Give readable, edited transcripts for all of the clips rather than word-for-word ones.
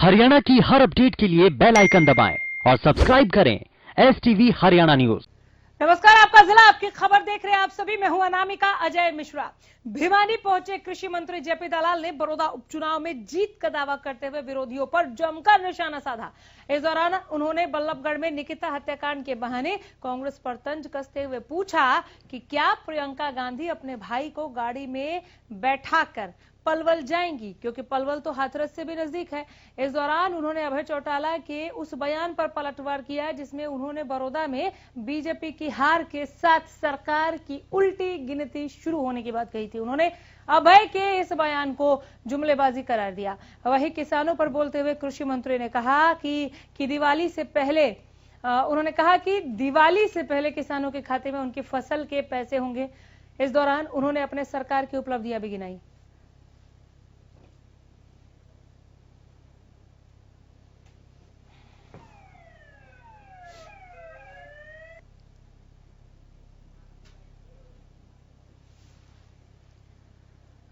हरियाणा की हर अपडेट के लिए बेल आइकन दबाएं और सब्सक्राइब करें STV हरियाणा न्यूज। नमस्कार, आपका जिला आपकी खबर देख रहे हैं आप सभी। मैं हूं अनामिका अजय मिश्रा। भिवानी पहुंचे कृषि मंत्री जेपी दलाल ने बड़ौदा उपचुनाव में जीत का दावा करते हुए विरोधियों पर जमकर निशाना साधा। इस दौरान उन्होंने बल्लभगढ़ में निकिता हत्याकांड के बहाने कांग्रेस पर तंज कसते हुए पूछा कि क्या प्रियंका गांधी अपने भाई को गाड़ी में बैठाकर पलवल जाएंगी, क्योंकि पलवल तो हाथरस से भी नजदीक है। इस दौरान उन्होंने अभय चौटाला के उस बयान पर पलटवार किया जिसमें उन्होंने बड़ौदा में बीजेपी की हार के साथ सरकार की उल्टी गिनती शुरू होने की बात कही थी। उन्होंने अभय के इस बयान को जुमलेबाजी करार दिया। वहीं किसानों पर बोलते हुए कृषि मंत्री ने कहा कि दिवाली से पहले उन्होंने कहा कि दिवाली से पहले किसानों के खाते में उनकी फसल के पैसे होंगे। इस दौरान उन्होंने अपने सरकार की उपलब्धियां भी गिनाई।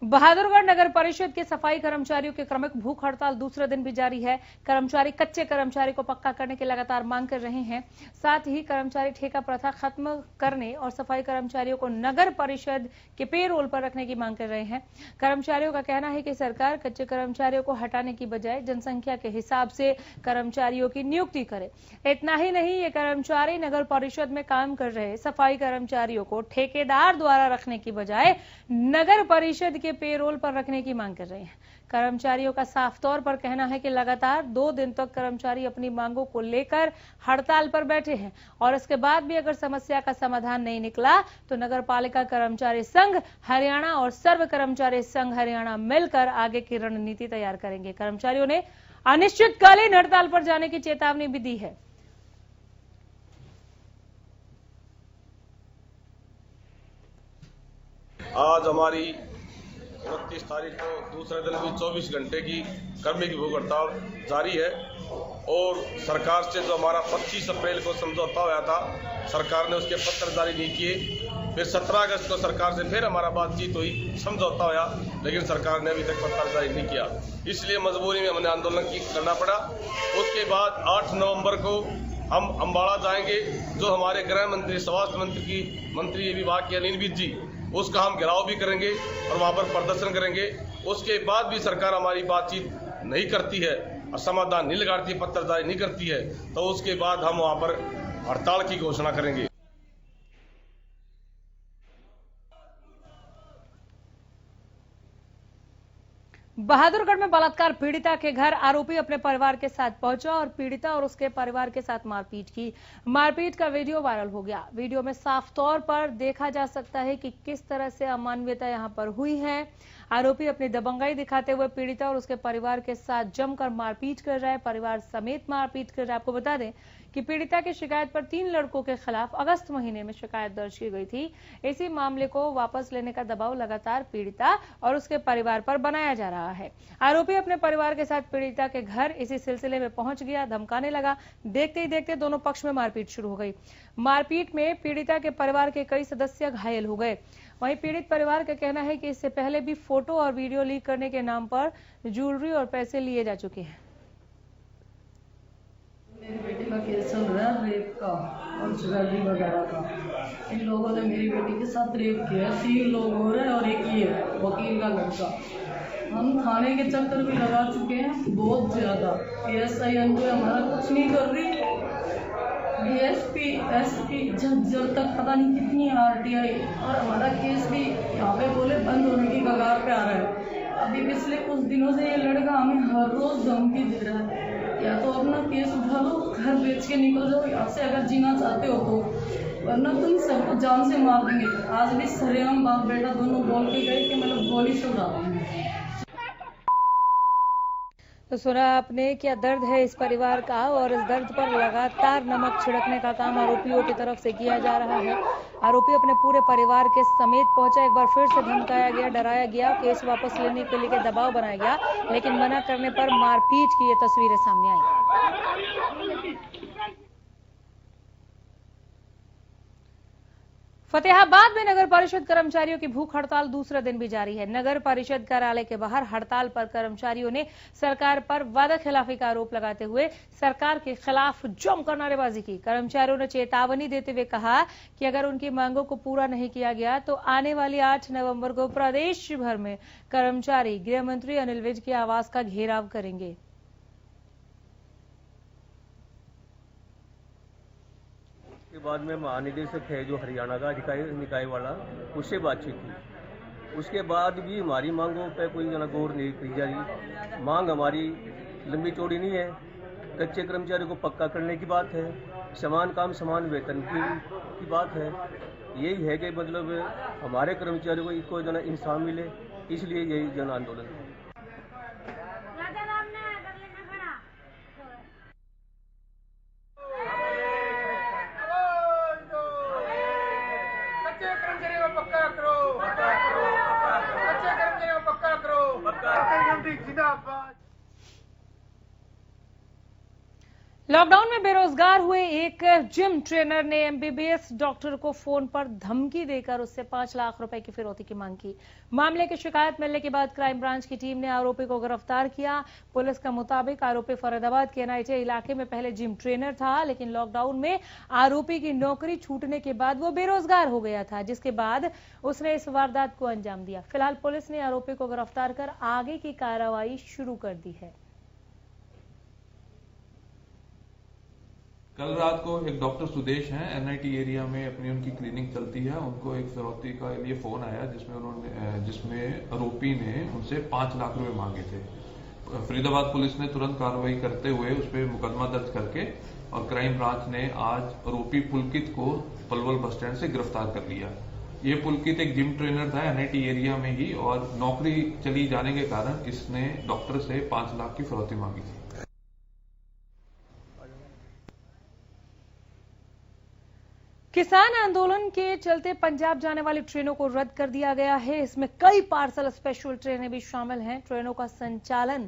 बहादुरगढ़ नगर परिषद के सफाई कर्मचारियों की क्रमिक भूख हड़ताल दूसरे दिन भी जारी है। कर्मचारी कच्चे कर्मचारी को पक्का करने की लगातार मांग कर रहे हैं। साथ ही कर्मचारी ठेका प्रथा खत्म करने और सफाई कर्मचारियों को नगर परिषद के पेरोल पर रखने की मांग कर रहे हैं। कर्मचारियों का कहना है कि सरकार कच्चे कर्मचारियों को हटाने की बजाय जनसंख्या के हिसाब से कर्मचारियों की नियुक्ति करे। इतना ही नहीं, ये कर्मचारी नगर परिषद में काम कर रहे सफाई कर्मचारियों को ठेकेदार द्वारा रखने की बजाय नगर परिषद के पेरोल पर रखने की मांग कर रहे हैं। कर्मचारियों का साफ तौर पर कहना है कि लगातार 2 दिन तक कर्मचारी अपनी मांगों को लेकर हड़ताल पर बैठे हैं और इसके बाद भी अगर समस्या का समाधान नहीं निकला तो नगरपालिका कर्मचारी संघ हरियाणा और सर्व कर्मचारी संघ हरियाणा मिलकर आगे की रणनीति तैयार करेंगे। कर्मचारियों ने अनिश्चितकालीन हड़ताल पर जाने की चेतावनी भी दी है। आज हमारी 29 तारीख को दूसरे दिन भी 24 घंटे की कर्मी की भूख हड़ताल जारी है और सरकार से जो हमारा 25 अप्रैल को समझौता हुआ था, सरकार ने उसके पत्र जारी नहीं किए। फिर 17 अगस्त को सरकार से फिर हमारा बातचीत हुई, समझौता हुआ, लेकिन सरकार ने अभी तक पत्र जारी नहीं किया। इसलिए मजबूरी में हमने आंदोलन करना पड़ा। उसके बाद 8 नवंबर को हम अम्बाड़ा जाएंगे। जो हमारे गृह मंत्री, स्वास्थ्य मंत्री विभाग के अनिल विज जी, उसका हम घेराव भी करेंगे और वहां पर प्रदर्शन करेंगे। उसके बाद भी सरकार हमारी बातचीत नहीं करती है और समाधान नहीं लगाती, पत्र जारी नहीं करती है, तो उसके बाद हम वहां पर हड़ताल की घोषणा करेंगे। बहादुरगढ़ में बलात्कार पीड़िता के घर आरोपी अपने परिवार के साथ पहुंचा और पीड़िता और उसके परिवार के साथ मारपीट की। मारपीट का वीडियो वायरल हो गया। वीडियो में साफ तौर पर देखा जा सकता है कि किस तरह से अमानवीयता यहां पर हुई है। आरोपी अपनी दबंगाई दिखाते हुए पीड़िता और उसके परिवार के साथ जमकर मारपीट कर रहा है, परिवार समेत मारपीट कर रहा है। आपको बता दें कि पीड़िता की शिकायत पर 3 लड़कों के खिलाफ अगस्त महीने में शिकायत दर्ज की गई थी। इसी मामले को वापस लेने का दबाव लगातार पीड़िता और उसके परिवार पर बनाया जा रहा है। आरोपी अपने परिवार के साथ पीड़िता के घर इसी सिलसिले में पहुंच गया, धमकाने लगा। देखते ही देखते दोनों पक्ष में मारपीट शुरू हो गई। मारपीट में पीड़िता के परिवार के कई सदस्य घायल हो गए। वहीं पीड़ित परिवार का कहना है कि इससे पहले भी फोटो और वीडियो लीक करने के नाम पर ज्वेलरी और पैसे लिए जा चुके हैं। मेरी बेटी का केस चल रहा है, रेप का और ज्वेलरी वगैरह का। इन लोगों ने मेरी बेटी के साथ रेप किया है। 3 लोग हो रहे हैं और एक ये वकील का लड़का। हम थाने के चक्कर भी लगा चुके हैं बहुत ज्यादा। PSI अंजू हमारा कुछ नहीं कर रही। DSP, SP जब तक पता नहीं कितनी RTI और हमारा केस भी यहाँ पे बोले बंद होने की कगार पे आ रहा है। अभी पिछले कुछ दिनों से ये लड़का हमें हर रोज धमकी दे रहा है, या तो अपना केस उठा लो, घर बेच के निकल जाओ यहाँ से अगर जीना चाहते हो तो, वरना तुम सबको जान से मार देंगे। आज भी सरेआम बाप बेटा दोनों बोल के गए कि मतलब गोली से उड़ा देंगे। तो सुना आपने क्या दर्द है इस परिवार का, और इस दर्द पर लगातार नमक छिड़कने का काम आरोपियों की तरफ से किया जा रहा है। आरोपी अपने पूरे परिवार के समेत पहुंचा। एक बार फिर से धमकाया गया, डराया गया, केस वापस लेने के लिए दबाव बनाया गया, लेकिन मना करने पर मारपीट की ये तस्वीरें सामने आई। फतेहाबाद में नगर परिषद कर्मचारियों की भूख हड़ताल दूसरे दिन भी जारी है। नगर परिषद कार्यालय के बाहर हड़ताल पर कर्मचारियों ने सरकार पर वादा खिलाफी का आरोप लगाते हुए सरकार के खिलाफ जमकर नारेबाजी की। कर्मचारियों ने चेतावनी देते हुए कहा कि अगर उनकी मांगों को पूरा नहीं किया गया तो आने वाली 8 नवंबर को प्रदेश भर में कर्मचारी गृह मंत्री अनिल विज के आवास का घेराव करेंगे। के बाद में महानिदेशक है जो हरियाणा का निकाय वाला, उससे बातचीत की। उसके बाद भी हमारी मांगों पे कोई गौर नहीं की जा रही। मांग हमारी लंबी चौड़ी नहीं है। कच्चे कर्मचारी को पक्का करने की बात है, समान काम समान वेतन की बात है। यही है कि मतलब हमारे कर्मचारियों को इंसाफ मिले, इसलिए यही जन आंदोलन है। लॉकडाउन में बेरोजगार हुए एक जिम ट्रेनर ने एमबीबीएस डॉक्टर को फोन पर धमकी देकर उससे 5 लाख रुपए की फिरौती की मांग की। मामले की शिकायत मिलने के बाद क्राइम ब्रांच की टीम ने आरोपी को गिरफ्तार किया। पुलिस का मुताबिक आरोपी फरीदाबाद के एनआईटी इलाके में पहले जिम ट्रेनर था, लेकिन लॉकडाउन में आरोपी की नौकरी छूटने के बाद वो बेरोजगार हो गया था, जिसके बाद उसने इस वारदात को अंजाम दिया। फिलहाल पुलिस ने आरोपी को गिरफ्तार कर आगे की कार्रवाई शुरू कर दी है। कल रात को एक डॉक्टर सुदेश हैं, एनआईटी एरिया में अपनी उनकी क्लिनिक चलती है। उनको एक फिरौती का लिए फोन आया जिसमें आरोपी ने उनसे 5 लाख रुपए मांगे थे। फरीदाबाद पुलिस ने तुरंत कार्रवाई करते हुए उस पर मुकदमा दर्ज करके और क्राइम ब्रांच ने आज आरोपी पुलकित को पलवल बस स्टैंड से गिरफ्तार कर लिया। ये पुलकित एक जिम ट्रेनर था एनआईटी एरिया में ही, और नौकरी चली जाने के कारण इसने डॉक्टर से 5 लाख की फिरौती मांगी थी। किसान आंदोलन के चलते पंजाब जाने वाली ट्रेनों को रद्द कर दिया गया है। इसमें कई पार्सल स्पेशल ट्रेनें भी शामिल हैं। ट्रेनों का संचालन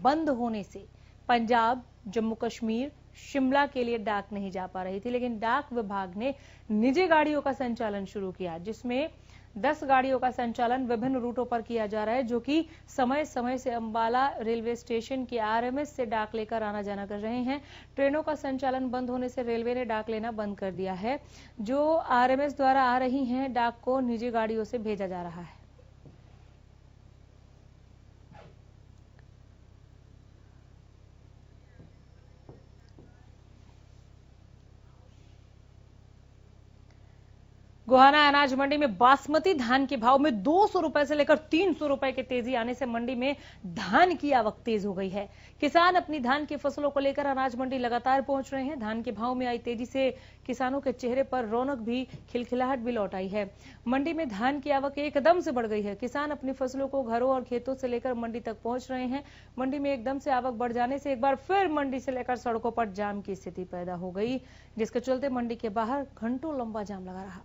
बंद होने से पंजाब, जम्मू कश्मीर, शिमला के लिए डाक नहीं जा पा रही थी, लेकिन डाक विभाग ने निजी गाड़ियों का संचालन शुरू किया, जिसमें 10 गाड़ियों का संचालन विभिन्न रूटों पर किया जा रहा है, जो कि समय समय से अंबाला रेलवे स्टेशन के आरएमएस से डाक लेकर आना जाना कर रहे हैं। ट्रेनों का संचालन बंद होने से रेलवे ने डाक लेना बंद कर दिया है। जो आरएमएस द्वारा आ रही हैं डाक को निजी गाड़ियों से भेजा जा रहा है। गोहाना अनाज मंडी में बासमती धान के भाव में 200 रुपए से लेकर 300 रुपए की तेजी आने से मंडी में धान की आवक तेज हो गई है। किसान अपनी धान की फसलों को लेकर अनाज मंडी लगातार पहुंच रहे हैं। धान के भाव में आई तेजी से किसानों के चेहरे पर रौनक भी, खिलखिलाहट भी लौट आई है। मंडी में धान की आवक एकदम से बढ़ गई है। किसान अपनी फसलों को घरों और खेतों से लेकर मंडी तक पहुंच रहे हैं। मंडी में एकदम से आवक बढ़ जाने से एक बार फिर मंडी से लेकर सड़कों पर जाम की स्थिति पैदा हो गई, जिसके चलते मंडी के बाहर घंटों लंबा जाम लगा रहा।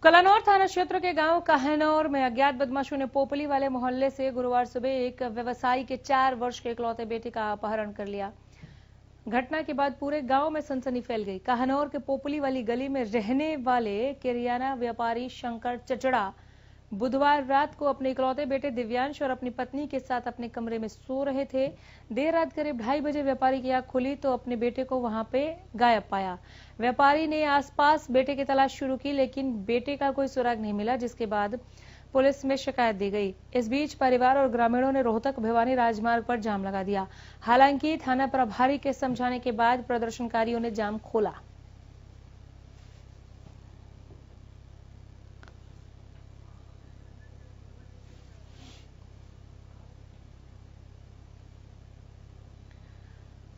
कलानौर थाना क्षेत्र के गांव काहनौर में अज्ञात बदमाशों ने पोपली वाले मोहल्ले से गुरुवार सुबह एक व्यवसायी के 4 वर्ष के इकलौते बेटे का अपहरण कर लिया। घटना के बाद पूरे गांव में सनसनी फैल गई। काहनौर के पोपली वाली गली में रहने वाले किरियाना व्यापारी शंकर चचड़ा बुधवार रात को अपने इकलौते बेटे दिव्यांश और अपनी पत्नी के साथ अपने कमरे में सो रहे थे। देर रात करीब 2:30 बजे व्यापारी की आंख खुली तो अपने बेटे को वहां पे गायब पाया। व्यापारी ने आसपास बेटे की तलाश शुरू की, लेकिन बेटे का कोई सुराग नहीं मिला, जिसके बाद पुलिस में शिकायत दी गई। इस बीच परिवार और ग्रामीणों ने रोहतक भिवानी राजमार्ग पर जाम लगा दिया। हालांकि थाना प्रभारी के समझाने के बाद प्रदर्शनकारियों ने जाम खोला।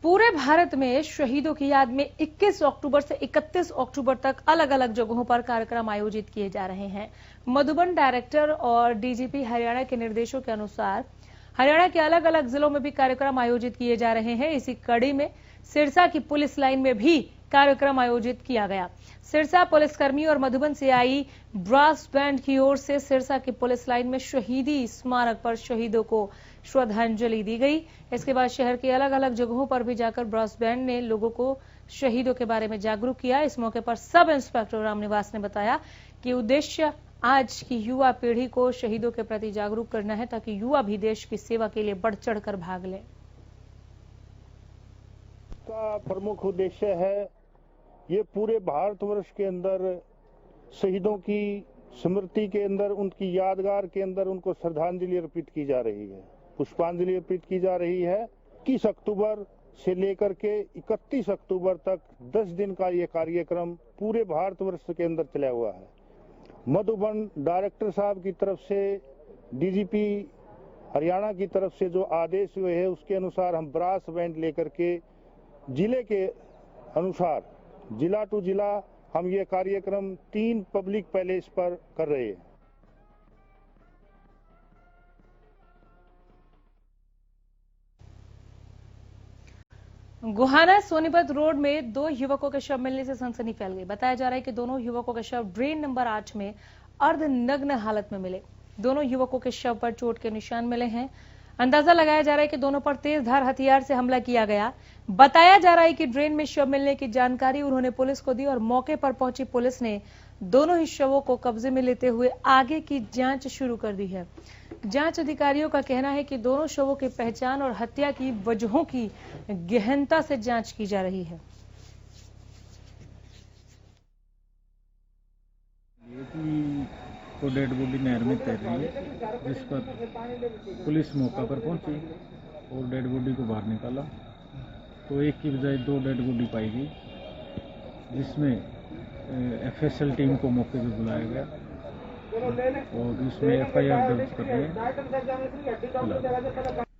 पूरे भारत में शहीदों की याद में 21 अक्टूबर से 31 अक्टूबर तक अलग अलग जगहों पर कार्यक्रम आयोजित किए जा रहे हैं। मधुबन डायरेक्टर और डीजीपी हरियाणा के निर्देशों के अनुसार हरियाणा के अलग अलग जिलों में भी कार्यक्रम आयोजित किए जा रहे हैं। इसी कड़ी में सिरसा की पुलिस लाइन में भी कार्यक्रम आयोजित किया गया। सिरसा पुलिसकर्मी और मधुबन से आई ब्रास बैंड की ओर से सिरसा की पुलिस लाइन में शहीदी स्मारक पर शहीदों को श्रद्धांजलि दी गई। इसके बाद शहर के अलग अलग जगहों पर भी जाकर ब्रास बैंड ने लोगों को शहीदों के बारे में जागरूक किया। इस मौके पर सब इंस्पेक्टर रामनिवास ने बताया कि उद्देश्य आज की युवा पीढ़ी को शहीदों के प्रति जागरूक करना है, ताकि युवा भी देश की सेवा के लिए बढ़ चढ़कर भाग लें। का प्रमुख उद्देश्य है ये पूरे भारतवर्ष के अंदर शहीदों की स्मृति के अंदर, उनकी यादगार के अंदर उनको श्रद्धांजलि अर्पित की जा रही है, पुष्पांजलि अर्पित की जा रही है। 21 अक्टूबर से लेकर के 31 अक्टूबर तक 10 दिन का ये कार्यक्रम पूरे भारतवर्ष के अंदर चला हुआ है। मधुबन डायरेक्टर साहब की तरफ से, डीजीपी हरियाणा की तरफ से जो आदेश हुए हैं उसके अनुसार हम ब्रास बैंड लेकर के जिले के अनुसार जिला टू जिला हम ये कार्यक्रम 3 पब्लिक पैलेस पर कर रहे हैं। गोहाना सोनीपत रोड में 2 युवकों के शव मिलने से सनसनी फैल गई। बताया जा रहा है कि दोनों युवकों के शव ड्रेन नंबर 8 में अर्धनग्न हालत में मिले। दोनों युवकों के शव पर चोट के निशान मिले हैं। अंदाजा लगाया जा रहा है कि दोनों पर तेज धार हथियार से हमला किया गया। बताया जा रहा है कि ड्रेन में शव मिलने की जानकारी उन्होंने पुलिस को दी और मौके पर पहुंची पुलिस ने दोनों ही शवों को कब्जे में लेते हुए आगे की जांच शुरू कर दी है। जांच अधिकारियों का कहना है कि दोनों शवों की पहचान और हत्या की वजहों की गहनता से जांच की जा रही है। तो डेड बॉडी नहर में तैर रही है, जिस पर पुलिस मौका पर पहुंची और डेड बॉडी को बाहर निकाला तो एक की बजाय 2 डेड बॉडी पाई गई, जिसमें एफएसएल टीम को मौके पर बुलाया गया और इसमें एफआईआर दर्ज कर दी है।